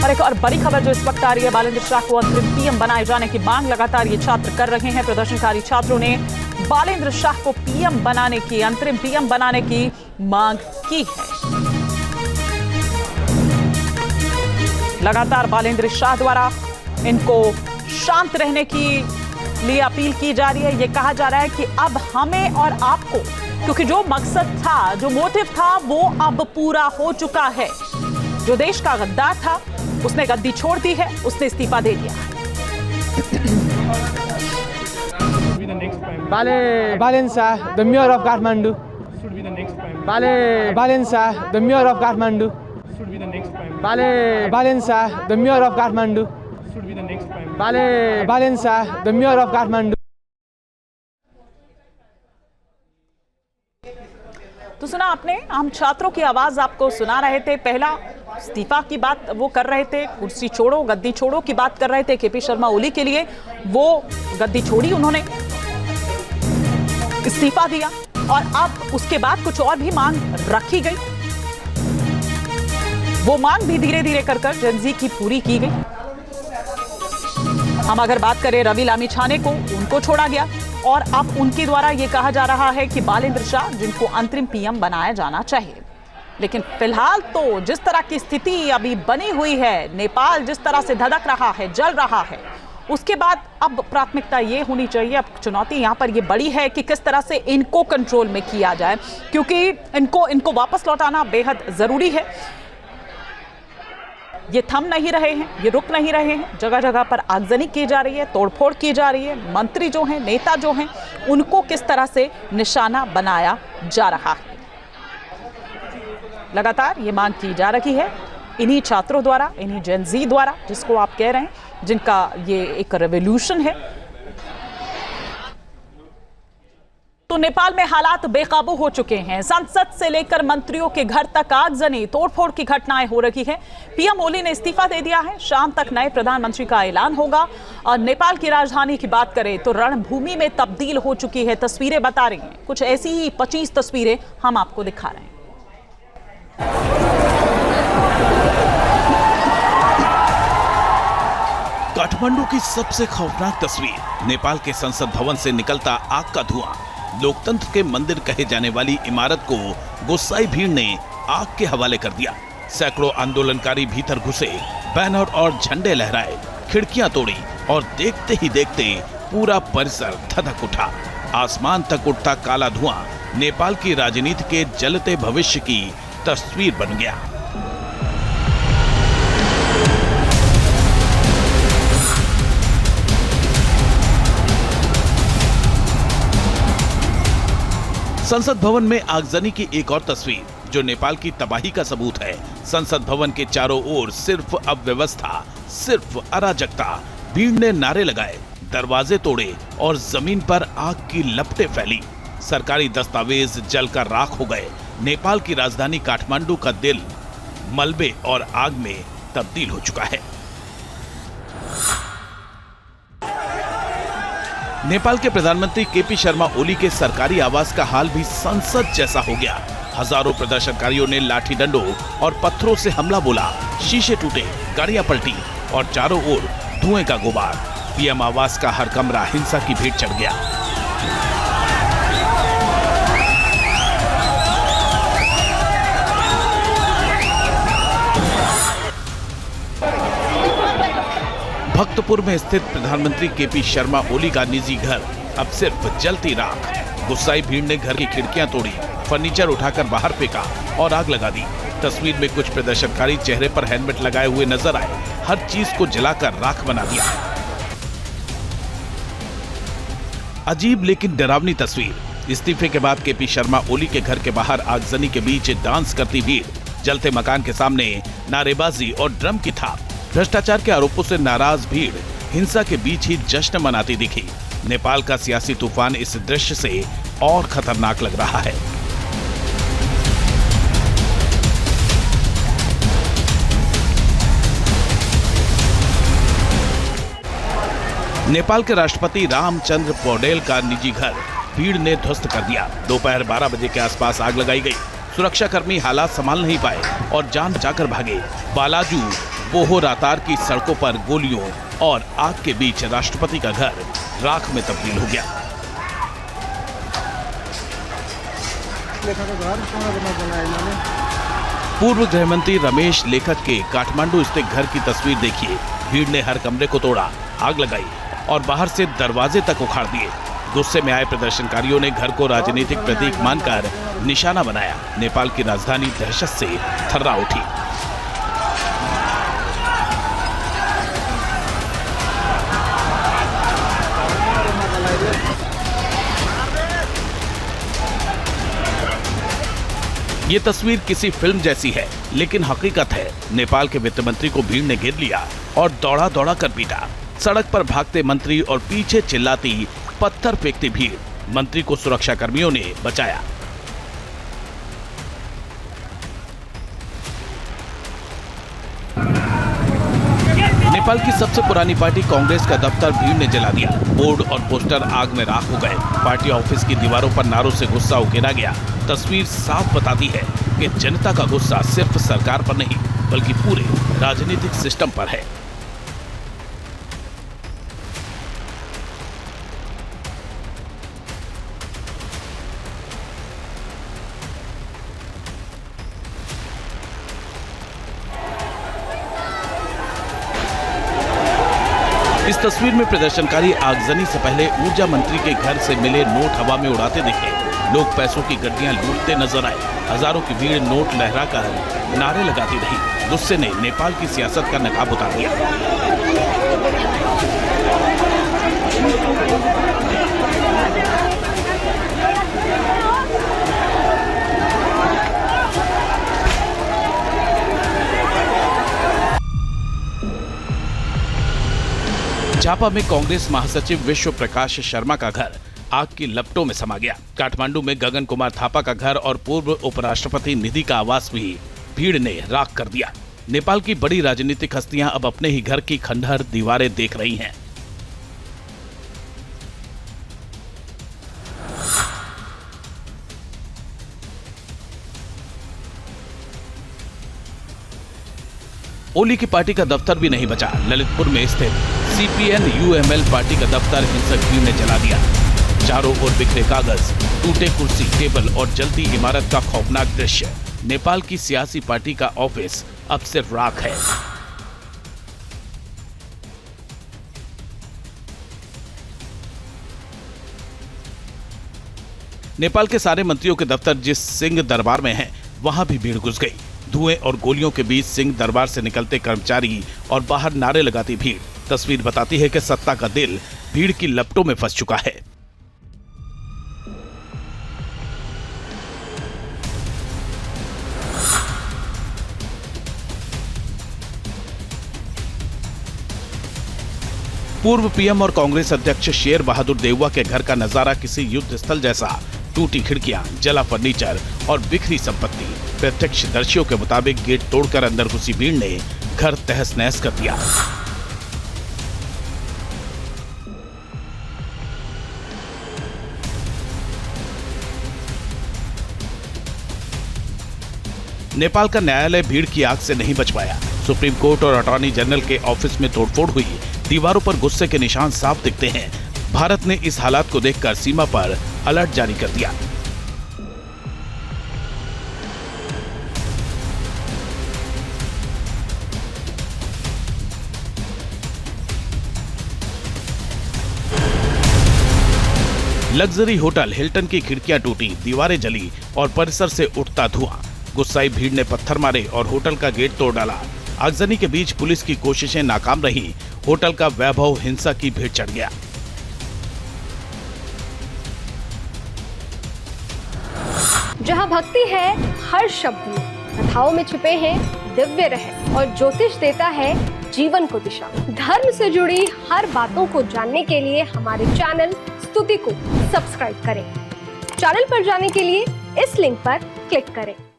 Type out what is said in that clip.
और एक और बड़ी खबर जो इस वक्त आ रही है, बालेंद्र शाह को अंतरिम पीएम बनाए जाने की मांग लगातार ये छात्र कर रहे हैं। प्रदर्शनकारी छात्रों ने बालेंद्र शाह को पीएम बनाने की, अंतरिम पीएम बनाने की मांग की है। लगातार बालेंद्र शाह द्वारा इनको शांत रहने की लिए अपील की जा रही है। ये कहा जा रहा है कि अब हमें और आपको, क्योंकि जो मकसद था, जो मोटिव था, वो अब पूरा हो चुका है। जो देश का गद्दार था उसने गद्दी छोड़ दी है, उसने इस्तीफा दे दिया। Balen Shah, the mayor of Kathmandu. Should be the next prime. Balen Shah, the mayor of Kathmandu. Should be the next prime. Balen Shah, the mayor of Kathmandu. Should be the next prime. Balen Shah, the mayor of Kathmandu. तो सुना आपने, हम छात्रों की आवाज आपको सुना रहे थे। पहला इस्तीफा की बात वो कर रहे थे, कुर्सी छोड़ो गद्दी छोड़ो की बात कर रहे थे केपी शर्मा ओली के लिए। वो गद्दी छोड़ी, उन्होंने इस्तीफा दिया और अब उसके बाद कुछ और भी मांग रखी गई। वो मांग भी धीरे धीरे कर जेनजी की पूरी की गई। हम अगर बात करें रवि लामिछाने को, उनको छोड़ा गया और अब उनके द्वारा यह कहा जा रहा है कि बालेंद्र शाह, जिनको अंतरिम पीएम बनाया जाना चाहिए। लेकिन फिलहाल तो जिस तरह की स्थिति अभी बनी हुई है, नेपाल जिस तरह से धधक रहा है, जल रहा है, उसके बाद अब प्राथमिकता ये होनी चाहिए, अब चुनौती यहाँ पर ये बड़ी है कि किस तरह से इनको कंट्रोल में किया जाए, क्योंकि इनको वापस लौटाना बेहद जरूरी है। ये थम नहीं रहे हैं, ये रुक नहीं रहे हैं, जगह जगह पर आगजनी की जा रही है, तोड़फोड़ की जा रही है। मंत्री जो हैं, नेता जो हैं, उनको किस तरह से निशाना बनाया जा रहा है। लगातार ये मांग की जा रही है इन्हीं छात्रों द्वारा, इन्हीं जेनजी द्वारा, जिसको आप कह रहे हैं, जिनका ये एक रेवोल्यूशन है। तो नेपाल में हालात बेकाबू हो चुके हैं। संसद से लेकर मंत्रियों के घर तक आगजनी, तोड़फोड़ की घटनाएं हो रही है। पीएम ओली ने इस्तीफा दे दिया है। शाम तक नए प्रधानमंत्री का ऐलान होगा। और नेपाल की राजधानी की बात करें तो रणभूमि में तब्दील हो चुकी है। तस्वीरें बता रही हैं, कुछ ऐसी ही 25 तस्वीरें हम आपको दिखा रहे हैं। काठमांडू की सबसे खौफनाक तस्वीर, नेपाल के संसद भवन से निकलता आग का धुआं। लोकतंत्र के मंदिर कहे जाने वाली इमारत को गुस्साई भीड़ ने आग के हवाले कर दिया। सैकड़ों आंदोलनकारी भीतर घुसे, बैनर और झंडे लहराए, खिड़कियां तोड़ी और देखते ही देखते पूरा परिसर धधक उठा। आसमान तक उठता काला धुआं नेपाल की राजनीति के जलते भविष्य की तस्वीर बन गया। संसद भवन में आगजनी की एक और तस्वीर, जो नेपाल की तबाही का सबूत है। संसद भवन के चारों ओर सिर्फ अव्यवस्था, सिर्फ अराजकता। भीड़ ने नारे लगाए, दरवाजे तोड़े और जमीन पर आग की लपटें फैली। सरकारी दस्तावेज जलकर राख हो गए। नेपाल की राजधानी काठमांडू का दिल मलबे और आग में तब्दील हो चुका है। नेपाल के प्रधानमंत्री केपी शर्मा ओली के सरकारी आवास का हाल भी संसद जैसा हो गया। हजारों प्रदर्शनकारियों ने लाठी डंडों और पत्थरों से हमला बोला। शीशे टूटे, गाड़ियां पलटी और चारों ओर धुएं का गुबार। पीएम आवास का हर कमरा हिंसा की भेंट चढ़ गया। भक्तपुर में स्थित प्रधानमंत्री केपी शर्मा ओली का निजी घर अब सिर्फ जलती राख। गुस्साई भीड़ ने घर की खिड़कियां तोड़ी, फर्नीचर उठाकर बाहर फेंका और आग लगा दी। तस्वीर में कुछ प्रदर्शनकारी चेहरे पर हेलमेट लगाए हुए नजर आए। हर चीज को जलाकर राख बना दिया। अजीब लेकिन डरावनी तस्वीर। इस्तीफे के बाद केपी शर्मा ओली के घर के बाहर आगजनी के बीच डांस करती भीड़, जलते मकान के सामने नारेबाजी और ड्रम की थाप। भ्रष्टाचार के आरोपों से नाराज भीड़ हिंसा के बीच ही जश्न मनाती दिखी। नेपाल का सियासी तूफान इस दृश्य से और खतरनाक लग रहा है। नेपाल के राष्ट्रपति रामचंद्र पौडेल का निजी घर भीड़ ने ध्वस्त कर दिया। दोपहर 12 बजे के आसपास आग लगाई गई। सुरक्षाकर्मी हालात संभाल नहीं पाए और जान बचाकर भागे। बालाजू पोहोरातार की सड़कों पर गोलियों और आग के बीच राष्ट्रपति का घर राख में तब्दील हो गया। पूर्व गृहमंत्री रमेश लेखक के काठमांडू स्थित घर की तस्वीर देखिए। भीड़ ने हर कमरे को तोड़ा, आग लगाई और बाहर से दरवाजे तक उखाड़ दिए। गुस्से में आए प्रदर्शनकारियों ने घर को राजनीतिक प्रतीक मानकर निशाना बनाया। नेपाल की राजधानी दहशत से थर्रा उठी। ये तस्वीर किसी फिल्म जैसी है, लेकिन हकीकत है। नेपाल के वित्त मंत्री को भीड़ ने घेर लिया और दौड़ा दौड़ा कर पीटा। सड़क पर भागते मंत्री और पीछे चिल्लाती, पत्थर फेंकती भीड़। मंत्री को सुरक्षा कर्मियों ने बचाया। नेपाल की सबसे पुरानी पार्टी कांग्रेस का दफ्तर भीड़ ने जला दिया। बोर्ड और पोस्टर आग में राख हो गए। पार्टी ऑफिस की दीवारों पर नारों से गुस्सा उकेरा गया। तस्वीर साफ बताती है कि जनता का गुस्सा सिर्फ सरकार पर नहीं, बल्कि पूरे राजनीतिक सिस्टम पर है। इस तस्वीर में प्रदर्शनकारी आगजनी से पहले ऊर्जा मंत्री के घर से मिले नोट हवा में उड़ाते दिखे। लोग पैसों की गड्डियां लूटते नजर आए। हजारों की भीड़ नोट लहराकर नारे लगाती रही। गुस्से ने नेपाल की सियासत का नकाब उतार दिया। झापा में कांग्रेस महासचिव विश्व प्रकाश शर्मा का घर आग की लपटों में समा गया। काठमांडू में गगन कुमार थापा का घर और पूर्व उपराष्ट्रपति निधि का आवास भी भीड़ ने राख कर दिया। नेपाल की बड़ी राजनीतिक हस्तियां अब अपने ही घर की खंडहर दीवारें देख रही हैं। ओली की पार्टी का दफ्तर भी नहीं बचा। ललितपुर में स्थित CPN UML पार्टी का दफ्तर हिंसक भीड़ ने जला दिया। चारों ओर बिखरे कागज, टूटे कुर्सी, टेबल और जलती इमारत का खौफनाक दृश्य। नेपाल की सियासी पार्टी का ऑफिस अब सिर्फ राख है। नेपाल के सारे मंत्रियों के दफ्तर जिस सिंह दरबार में हैं, वहां भी भीड़ घुस गई। धुएं और गोलियों के बीच सिंह दरबार से निकलते कर्मचारी और बाहर नारे लगाती भीड़। तस्वीर बताती है कि सत्ता का दिल भीड़ की लपटों में फंस चुका है। पूर्व पीएम और कांग्रेस अध्यक्ष शेर बहादुर देउवा के घर का नजारा किसी युद्ध स्थल जैसा। टूटी खिड़कियां, जला फर्नीचर और बिखरी संपत्ति। प्रत्यक्षदर्शियों के मुताबिक गेट तोड़कर अंदर घुसी भीड़ ने घर तहस नहस कर दिया। नेपाल का न्यायालय भीड़ की आग से नहीं बच पाया। सुप्रीम कोर्ट और अटॉर्नी जनरल के ऑफिस में तोड़फोड़ हुई। दीवारों पर गुस्से के निशान साफ दिखते हैं। भारत ने इस हालात को देखकर सीमा पर अलर्ट जारी कर दिया। लग्जरी होटल हिल्टन की खिड़कियां टूटी, दीवारें जली और परिसर से उठता धुआं। गुस्साई भीड़ ने पत्थर मारे और होटल का गेट तोड़ डाला। आगजनी के बीच पुलिस की कोशिशें नाकाम रहीं। होटल का वैभव हिंसा की भेंट चढ़ गया। जहां भक्ति है हर शब्द में, कथाओं में छुपे हैं दिव्य रहस्य और ज्योतिष देता है जीवन को दिशा। धर्म से जुड़ी हर बातों को जानने के लिए हमारे चैनल स्तुति को सब्सक्राइब करें। चैनल पर जाने के लिए इस लिंक पर क्लिक करें।